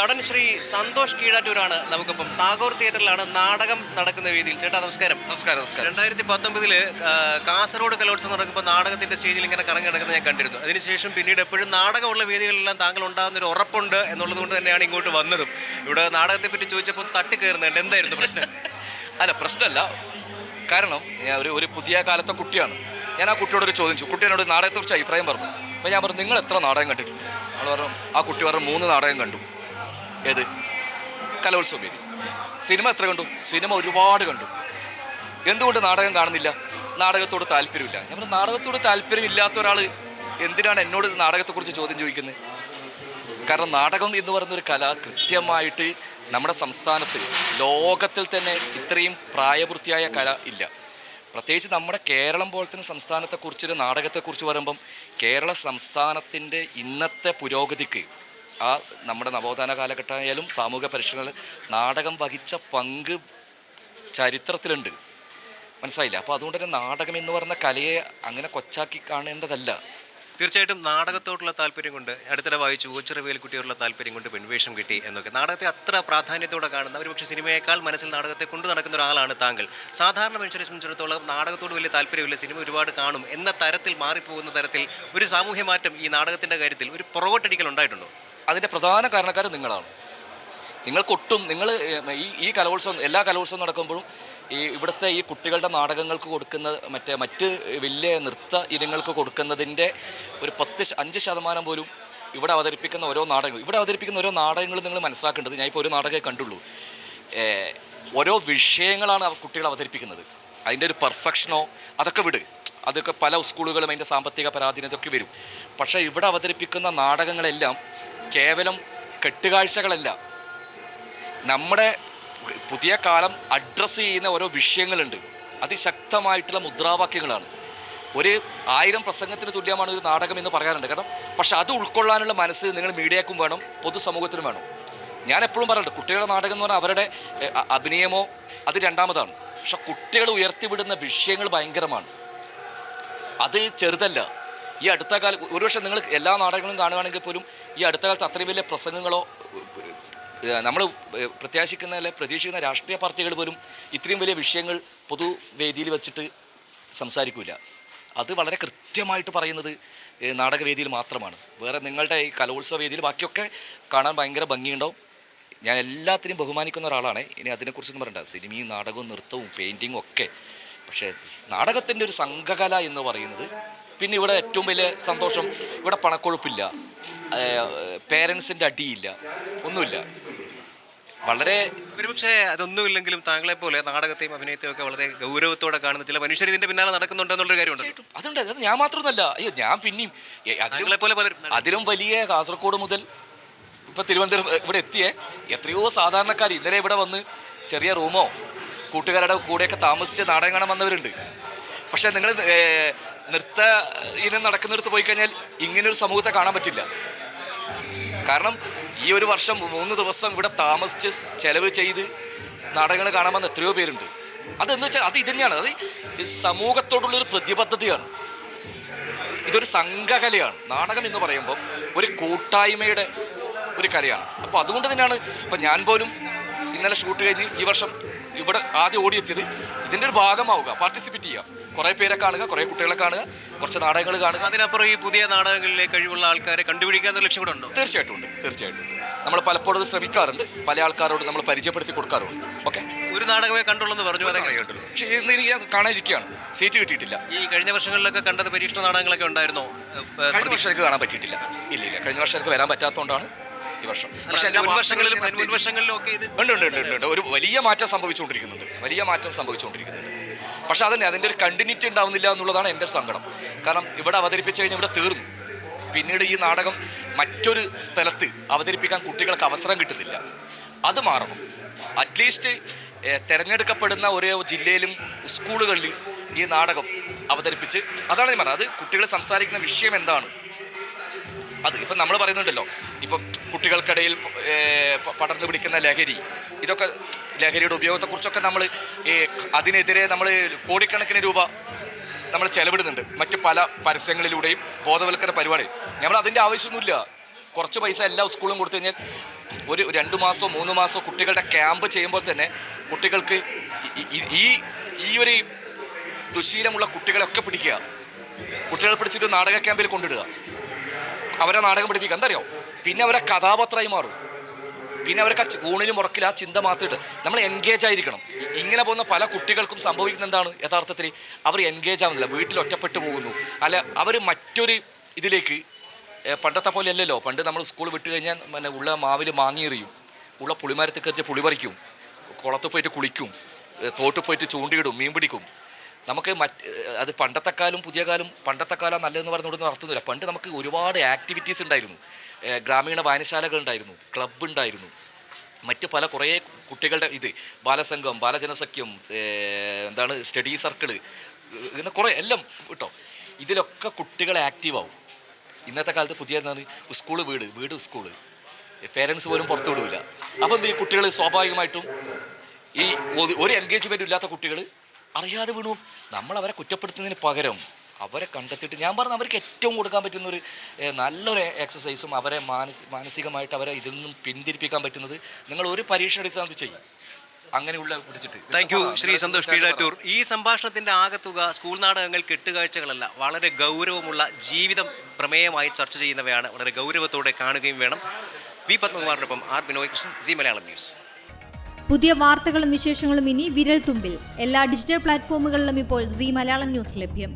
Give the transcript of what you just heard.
നടൻ ശ്രീ സന്തോഷ് കീഴാറ്റൂരാണ് നമുക്കിപ്പം ടാഗോർ തിയേറ്ററിലാണ് നാടകം നടക്കുന്ന വേദിയിൽ. ചേട്ടാ നമസ്കാരം. നമസ്കാരം. നമസ്കാരം. 2019 കാസർഗോഡ് കലോത്സവം നടക്കുമ്പോൾ നാടകത്തിന്റെ സ്റ്റേജിൽ ഇങ്ങനെ കറങ്ങി നടക്കുന്നത് ഞാൻ കണ്ടിരുന്നു. അതിനുശേഷം പിന്നീട് എപ്പോഴും നാടകമുള്ള വേദികളിലെല്ലാം താങ്കൾ ഉണ്ടാകുന്ന ഒരു ഉറപ്പുണ്ട് എന്നുള്ളത് കൊണ്ട് തന്നെയാണ് ഇങ്ങോട്ട് വന്നതും. ഇവിടെ നാടകത്തെ പറ്റി ചോദിച്ചപ്പോൾ തട്ടിക്കയറുന്നുണ്ട്. എന്തായിരുന്നു പ്രശ്നം? അല്ല, പ്രശ്നമല്ല. കാരണം ഞാൻ ഒരു പുതിയ കാലത്തെ കുട്ടിയാണ്. ഞാൻ ആ കുട്ടിയോട് ഒരു ചോദിച്ചു. കുട്ടി എന്നോട് നാടകത്തെക്കുറിച്ച് അഭിപ്രായം പറഞ്ഞു. അപ്പോൾ ഞാൻ പറഞ്ഞു, നിങ്ങൾ എത്ര നാടകം കണ്ടിട്ടുണ്ട്? അവൾ പറഞ്ഞു, ആ കുട്ടി പറഞ്ഞു 3 നാടകം കണ്ടു. ഏത്? കലോത്സവ വേദി. സിനിമ എത്ര കണ്ടു? സിനിമ ഒരുപാട് കണ്ടു. എന്തുകൊണ്ട് നാടകം കാണുന്നില്ല? നാടകത്തോട് താല്പര്യമില്ല. ഞാൻ പറഞ്ഞു, നാടകത്തോട് താല്പര്യമില്ലാത്ത ഒരാൾ എന്തിനാണ് എന്നോട് നാടകത്തെക്കുറിച്ച് ചോദ്യം ചോദിക്കുന്നത്? കാരണം നാടകം എന്ന് പറയുന്നൊരു കല കൃത്യമായിട്ട് നമ്മുടെ സംസ്ഥാനത്ത്, ലോകത്തിൽ തന്നെ ഇത്രയും പ്രായപൂർത്തിയായ കല ഇല്ല. പ്രത്യേകിച്ച് നമ്മുടെ കേരളം പോലത്തെ സംസ്ഥാനത്തെക്കുറിച്ചൊരു നാടകത്തെക്കുറിച്ച് പറയുമ്പം കേരള സംസ്ഥാനത്തിൻ്റെ ഇന്നത്തെ പുരോഗതിക്ക് നമ്മുടെ നവോത്ഥാന കാലഘട്ടമായാലും സാമൂഹിക പരിഷ്കരണങ്ങളിൽ നാടകം വഹിച്ച പങ്ക് ചരിത്രത്തിലുണ്ട്. മനസ്സിലായില്ല? അപ്പോൾ അതുകൊണ്ട് തന്നെ നാടകം എന്ന് പറയുന്ന കലയെ അങ്ങനെ കൊച്ചാക്കി കാണേണ്ടതല്ല. തീർച്ചയായിട്ടും നാടകത്തോടുള്ള താല്പര്യം കൊണ്ട്, അടുത്തിടെ വായിച്ചു ഓച്ചിറ വേൽക്കുട്ടിയോടുള്ള താല്പര്യം കൊണ്ട് പെൺവേഷം കിട്ടി എന്നൊക്കെ. നാടകത്തെ അത്ര പ്രാധാന്യത്തോടെ കാണുന്ന, ഒരുപക്ഷെ സിനിമയേക്കാൾ മനസ്സിൽ നാടകത്തെ കൊണ്ടു നടക്കുന്ന ഒരാളാണ് താങ്കൾ. സാധാരണ മനുഷ്യരെ സംബന്ധിച്ചിടത്തോളം നാടകത്തോട് വലിയ താല്പര്യമില്ല, സിനിമ ഒരുപാട് കാണും എന്ന തരത്തിൽ മാറിപ്പോകുന്ന തരത്തിൽ ഒരു സാമൂഹ്യ മാറ്റം ഈ നാടകത്തിൻ്റെ കാര്യത്തിൽ ഒരു പുറകോട്ടടിക്കൽ ഉണ്ടായിട്ടുണ്ടോ? അതിൻ്റെ പ്രധാന കാരണക്കാരൻ നിങ്ങളാണ്. നിങ്ങൾക്കൊട്ടും നിങ്ങൾ ഈ കലോത്സവം, എല്ലാ കലോത്സവം നടക്കുമ്പോഴും ഇവിടുത്തെ ഈ കുട്ടികളുടെ നാടകങ്ങൾക്ക് കൊടുക്കുന്ന മറ്റ് വലിയ നൃത്ത ഇനങ്ങൾക്ക് കൊടുക്കുന്നതിൻ്റെ ഒരു 5% പോലും ഇവിടെ അവതരിപ്പിക്കുന്ന ഓരോ നാടകങ്ങൾ നിങ്ങൾ മനസ്സിലാക്കേണ്ടത്. ഞാൻ ഇപ്പോൾ ഒരു നാടകമേ കണ്ടുള്ളൂ. ഓരോ വിഷയങ്ങളാണ് കുട്ടികൾ അവതരിപ്പിക്കുന്നത്. അതിൻ്റെ ഒരു പെർഫെക്ഷനോ അതൊക്കെ വിട്, അതൊക്കെ പല സ്കൂളുകളും അതിൻ്റെ സാമ്പത്തിക പരാധീനതയൊക്കെ വരും. പക്ഷേ ഇവിടെ അവതരിപ്പിക്കുന്ന നാടകങ്ങളെല്ലാം കേവലം കെട്ടുകാഴ്ചകളല്ല, നമ്മുടെ പുതിയ കാലം അഡ്രസ്സ് ചെയ്യുന്ന ഓരോ വിഷയങ്ങളുണ്ട്. അതിശക്തമായിട്ടുള്ള മുദ്രാവാക്യങ്ങളാണ്. 1000 പ്രസംഗത്തിന് തുല്യമാണ് ഒരു നാടകം എന്ന് പറയാറുണ്ട്. കാരണം പക്ഷെ അത് ഉൾക്കൊള്ളാനുള്ള മനസ്സ് നിങ്ങൾ മീഡിയക്കും വേണം, പൊതുസമൂഹത്തിനും വേണം. ഞാൻ എപ്പോഴും പറയുന്നുണ്ട്, കുട്ടികളുടെ നാടകം എന്ന് പറഞ്ഞാൽ അവരുടെ അഭിനയമോ അത് രണ്ടാമതാണ്. പക്ഷെ കുട്ടികൾ ഉയർത്തിവിടുന്ന വിഷയങ്ങൾ ഭയങ്കരമാണ്. അത് ചെറുതല്ല. ഈ അടുത്ത കാലം ഒരുപക്ഷെ നിങ്ങൾ എല്ലാ നാടകങ്ങളും കാണുകയാണെങ്കിൽ പോലും ഈ അടുത്ത കാലത്ത് അത്രയും വലിയ പ്രസംഗങ്ങളോ നമ്മൾ പ്രതീക്ഷിക്കുന്ന രാഷ്ട്രീയ പാർട്ടികൾ പോലും ഇത്രയും വലിയ വിഷയങ്ങൾ പൊതുവേദിയിൽ വെച്ചിട്ട് സംസാരിക്കില്ല. അത് വളരെ കൃത്യമായിട്ട് പറയുന്നത് നാടകവേദിയിൽ മാത്രമാണ്. വേറെ നിങ്ങളുടെ ഈ കലോത്സവ വേദിയിൽ ബാക്കിയൊക്കെ കാണാൻ ഭയങ്കര ഭംഗിയുണ്ടാവും. ഞാൻ എല്ലാത്തിനെയും ബഹുമാനിക്കുന്ന ഒരാളാണ്. ഇനി അതിനെക്കുറിച്ചൊന്നും പറയണ്ട. സിനിമയും നാടകവും നൃത്തവും പെയിൻറ്റിങ്ങും ഒക്കെ. പക്ഷേ നാടകത്തിൻ്റെ ഒരു സംഘകല എന്ന് പറയുന്നത്, പിന്നെ ഇവിടെ ഏറ്റവും വലിയ സന്തോഷം, ഇവിടെ പണക്കൊഴുപ്പില്ല, പേരൻസിൻ്റെ അടിയില്ല, ഒന്നുമില്ല. വളരെ ഒരുപക്ഷെ അതൊന്നുമില്ലെങ്കിലും താങ്കളെ പോലെ നാടകത്തെയും അഭിനയത്തെയും ഒക്കെ വളരെ ഗൗരവത്തോടെ കാണുന്ന ചില മനുഷ്യർ ഇതിന്റെ പിന്നാലെ നടക്കുന്നുണ്ടെന്നുള്ളൊരു കാര്യമുണ്ട്. അതുണ്ട്. അത് ഞാൻ മാത്രമൊന്നല്ല. അയ്യോ, ഞാൻ പിന്നെയും അതിലും വലിയ കാസർഗോഡ് മുതൽ ഇപ്പം തിരുവനന്തപുരം ഇവിടെ എത്തിയേ എത്രയോ സാധാരണക്കാർ ഇന്നലെ ഇവിടെ വന്ന് ചെറിയ റൂമോ കൂട്ടുകാരുടെ കൂടെയൊക്കെ താമസിച്ച് നാടകം കാണാൻ വന്നവരുണ്ട്. പക്ഷേ നിങ്ങൾ നൃത്ത ഇനം നടക്കുന്നിടത്ത് പോയി കഴിഞ്ഞാൽ ഇങ്ങനൊരു സമൂഹത്തെ കാണാൻ പറ്റില്ല. കാരണം ഈ ഒരു വർഷം 3 ദിവസം ഇവിടെ താമസിച്ച് ചെലവ് ചെയ്ത് നാടകങ്ങൾ കാണാൻ വന്ന എത്രയോ പേരുണ്ട്. അതെന്ന് വെച്ചാൽ അത് ഇതന്നെയാണ്. അത് സമൂഹത്തോടുള്ളൊരു പ്രതിബദ്ധതയാണ്. ഇതൊരു സംഘകലയാണ്. നാടകം എന്ന് പറയുമ്പോൾ ഒരു കൂട്ടായ്മയുടെ ഒരു കലയാണ്. അപ്പോൾ അതുകൊണ്ട് തന്നെയാണ് ഇപ്പം ഞാൻ പോലും ഇന്നലെ ഷൂട്ട് കഴിഞ്ഞ് ഈ വർഷം ഇവിടെ ആദ്യം ഓടിയെത്തിയത് ഇതിൻ്റെ ഒരു ഭാഗമാവുക, പാർട്ടിസിപ്പേറ്റ് ചെയ്യുക, കുറേ പേരെ കാണുക, കുറേ കുട്ടികളെ കാണുക, കുറച്ച് നാടകങ്ങൾ കാണുക. അതിനപ്പുറം ഈ പുതിയ നാടകങ്ങളിലെ കഴിവുള്ള ആൾക്കാരെ കണ്ടുപിടിക്കാൻ ലക്ഷ്യം കൂടെ ഉണ്ടോ? തീർച്ചയായിട്ടും ഉണ്ട്. നമ്മൾ പലപ്പോഴും അത് ശ്രമിക്കാറുണ്ട്. പല ആൾക്കാരോട് നമ്മൾ പരിചയപ്പെടുത്തി കൊടുക്കാറുണ്ട്. ഓക്കെ, ഒരു നാടകമേ കണ്ടുള്ളൂ പറഞ്ഞു, അതെ കണ്ടുള്ളൂ. പക്ഷേ ഇന്ന് എനിക്ക് കാണാനിരിക്കുകയാണ്, സീറ്റ് കിട്ടിയിട്ടില്ല. ഈ കഴിഞ്ഞ വർഷങ്ങളിലൊക്കെ കണ്ടത് പരീക്ഷണ നാടകങ്ങളൊക്കെ ഉണ്ടായിരുന്നോ? കഴിഞ്ഞ വർഷം എനിക്ക് കാണാൻ പറ്റിയിട്ടില്ല. ഇല്ല, കഴിഞ്ഞ വർഷം എനിക്ക് വരാൻ പറ്റാത്തതുകൊണ്ടാണ് ഈ വർഷം. പക്ഷേ മുൻവർഷങ്ങളിലും ഒക്കെ ഉണ്ട്. ഒരു വലിയ മാറ്റം സംഭവിച്ചുകൊണ്ടിരിക്കുന്നുണ്ട്. പക്ഷെ അതന്നെ, അതിൻ്റെ ഒരു കണ്ടിന്യൂറ്റി ഉണ്ടാവുന്നില്ല എന്നുള്ളതാണ് എൻ്റെ സങ്കടം. കാരണം ഇവിടെ അവതരിപ്പിച്ച് കഴിഞ്ഞാൽ ഇവിടെ തീർന്നു. പിന്നീട് ഈ നാടകം മറ്റൊരു സ്ഥലത്ത് അവതരിപ്പിക്കാൻ കുട്ടികൾക്ക് അവസരം കിട്ടുന്നില്ല. അത് മാറണം. അറ്റ്ലീസ്റ്റ് തിരഞ്ഞെടുക്കപ്പെടുന്ന ഓരോ ജില്ലയിലും സ്കൂളുകളിൽ ഈ നാടകം അവതരിപ്പിച്ച്, അതാണ് ഞാൻ പറഞ്ഞത്, അത് കുട്ടികൾ സംസാരിക്കുന്ന വിഷയം എന്താണ് അത്. ഇപ്പം നമ്മൾ പറയുന്നുണ്ടല്ലോ, ഇപ്പം കുട്ടികൾക്കിടയിൽ പടർന്നു പിടിക്കുന്ന ലഹരി, ഇതൊക്കെ ലഹരിയുടെ ഉപയോഗത്തെക്കുറിച്ചൊക്കെ നമ്മൾ അതിനെതിരെ നമ്മൾ കോടിക്കണക്കിന് രൂപ നമ്മൾ ചെലവിടുന്നുണ്ട് മറ്റ് പല പരസ്യങ്ങളിലൂടെയും ബോധവൽക്കരണ പരിപാടി. നമ്മൾ അതിൻ്റെ ആവശ്യമൊന്നുമില്ല. കുറച്ച് പൈസ എല്ലാ സ്കൂളും കൊടുത്തു കഴിഞ്ഞാൽ ഒരു 2 മാസമോ 3 മാസമോ കുട്ടികളുടെ ക്യാമ്പ് ചെയ്യുമ്പോൾ തന്നെ കുട്ടികൾക്ക് ഈ ഒരു ദുശീലമുള്ള കുട്ടികളെയൊക്കെ പിടിക്കുക, കുട്ടികളെ പിടിച്ചിട്ട് നാടക ക്യാമ്പിൽ കൊണ്ടിടുക, അവരെ നാടകം പഠിപ്പിക്കുക. എന്താ അറിയോ, പിന്നെ അവരെ കഥാപാത്രമായി മാറും. പിന്നെ അവർക്ക് ഊണിനും ഉറക്കില്ല, ആ ചിന്ത മാത്രമായിട്ട് നമ്മൾ എൻഗേജ് ആയിരിക്കണം. ഇങ്ങനെ പോകുന്ന പല കുട്ടികൾക്കും സംഭവിക്കുന്ന എന്താണ്, യഥാർത്ഥത്തിൽ അവർ എൻഗേജ് ആവുന്നില്ല, വീട്ടിൽ ഒറ്റപ്പെട്ടു പോകുന്നു. അല്ല, അവർ മറ്റൊരു ഇതിലേക്ക്, പണ്ടത്തെ പോലെ അല്ലല്ലോ. പണ്ട് നമ്മൾ സ്കൂൾ വിട്ട് കഴിഞ്ഞാൽ പിന്നെ ഉള്ള മാവിൽ മാങ്ങി എറിയും, ഉള്ള പുളിമരത്തിൽ കയറ്റി പുളി പറിക്കും, കുളത്ത് പോയിട്ട് കുളിക്കും, തോട്ടിൽ പോയിട്ട് ചൂണ്ടിയിടും, മീൻ പിടിക്കും. നമുക്ക് അത് പണ്ടത്തെ കാലം പുതിയ കാലം, പണ്ടത്തെ കാലം നല്ലതെന്ന് പറഞ്ഞുകൊണ്ടൊന്നും അർത്ഥമൊന്നുമില്ല. പണ്ട് നമുക്ക് ഒരുപാട് ആക്ടിവിറ്റീസ് ഉണ്ടായിരുന്നു. ഗ്രാമീണ വായനശാലകൾ ഉണ്ടായിരുന്നു, ക്ലബ്ബ് ഉണ്ടായിരുന്നു, മറ്റ് പല കുറേ കുട്ടികളുടെ ബാലസംഘം, ബാലജനസഖ്യം, എന്താണ് സ്റ്റഡി സർക്കിള്, ഇങ്ങനെ കുറേ എല്ലാം കേട്ടോ. ഇതിലൊക്കെ കുട്ടികൾ ആക്റ്റീവാവും. ഇന്നത്തെ കാലത്ത് പുതിയ സ്കൂള്, വീട് സ്കൂള്, പേരൻസ് പോലും പുറത്തു വിടില്ല. അപ്പോൾ എന്ത്, ഈ കുട്ടികൾ സ്വാഭാവികമായിട്ടും ഈ ഒരു എൻഗേജ്മെൻറ്റും ഇല്ലാത്ത കുട്ടികൾ അറിയാതെ വീണു. നമ്മൾ അവരെ കുറ്റപ്പെടുത്തുന്നതിന് പകരം അവരെ കണ്ടെത്തിയിട്ട്, ഞാൻ പറഞ്ഞ അവർക്ക് ഏറ്റവും കൊടുക്കാൻ പറ്റുന്ന ഒരു നല്ലൊരു എക്സസൈസും അവരെ മാനസികമായിട്ട് അവരെ ഇതിൽ നിന്നും പിന്തിരിപ്പിക്കാൻ പറ്റുന്നത് നിങ്ങൾ ഒരു പരീക്ഷ അടിസ്ഥാനത്തിൽ ചെയ്യും. അങ്ങനെയുള്ള പിടിച്ചിട്ട്. Thank you Shri Santhosh Keezhattoor. ഈ സംഭാഷണത്തിൻ്റെ ആകത്തുക സ്കൂൾ നാടകങ്ങൾ കെട്ടുകാഴ്ചകളല്ല, വളരെ ഗൗരവമുള്ള ജീവിതം പ്രമേയമായി ചർച്ച ചെയ്യുന്നവയാണ്. വളരെ ഗൗരവത്തോടെ കാണുകയും വേണം. വി പത്മകുമാറിനൊപ്പം ആർ ബിനോയ് കൃഷ്ണൻ, സി മലയാളം ന്യൂസ്. പുതിയ വാർത്തകളും വിശേഷങ്ങളും ഇനി വിരൽ തുമ്പിൽ. എല്ലാ ഡിജിറ്റൽ പ്ലാറ്റ്ഫോമുകളിലും ഇപ്പോൾ സി മലയാളം ന്യൂസ് ലഭ്യം.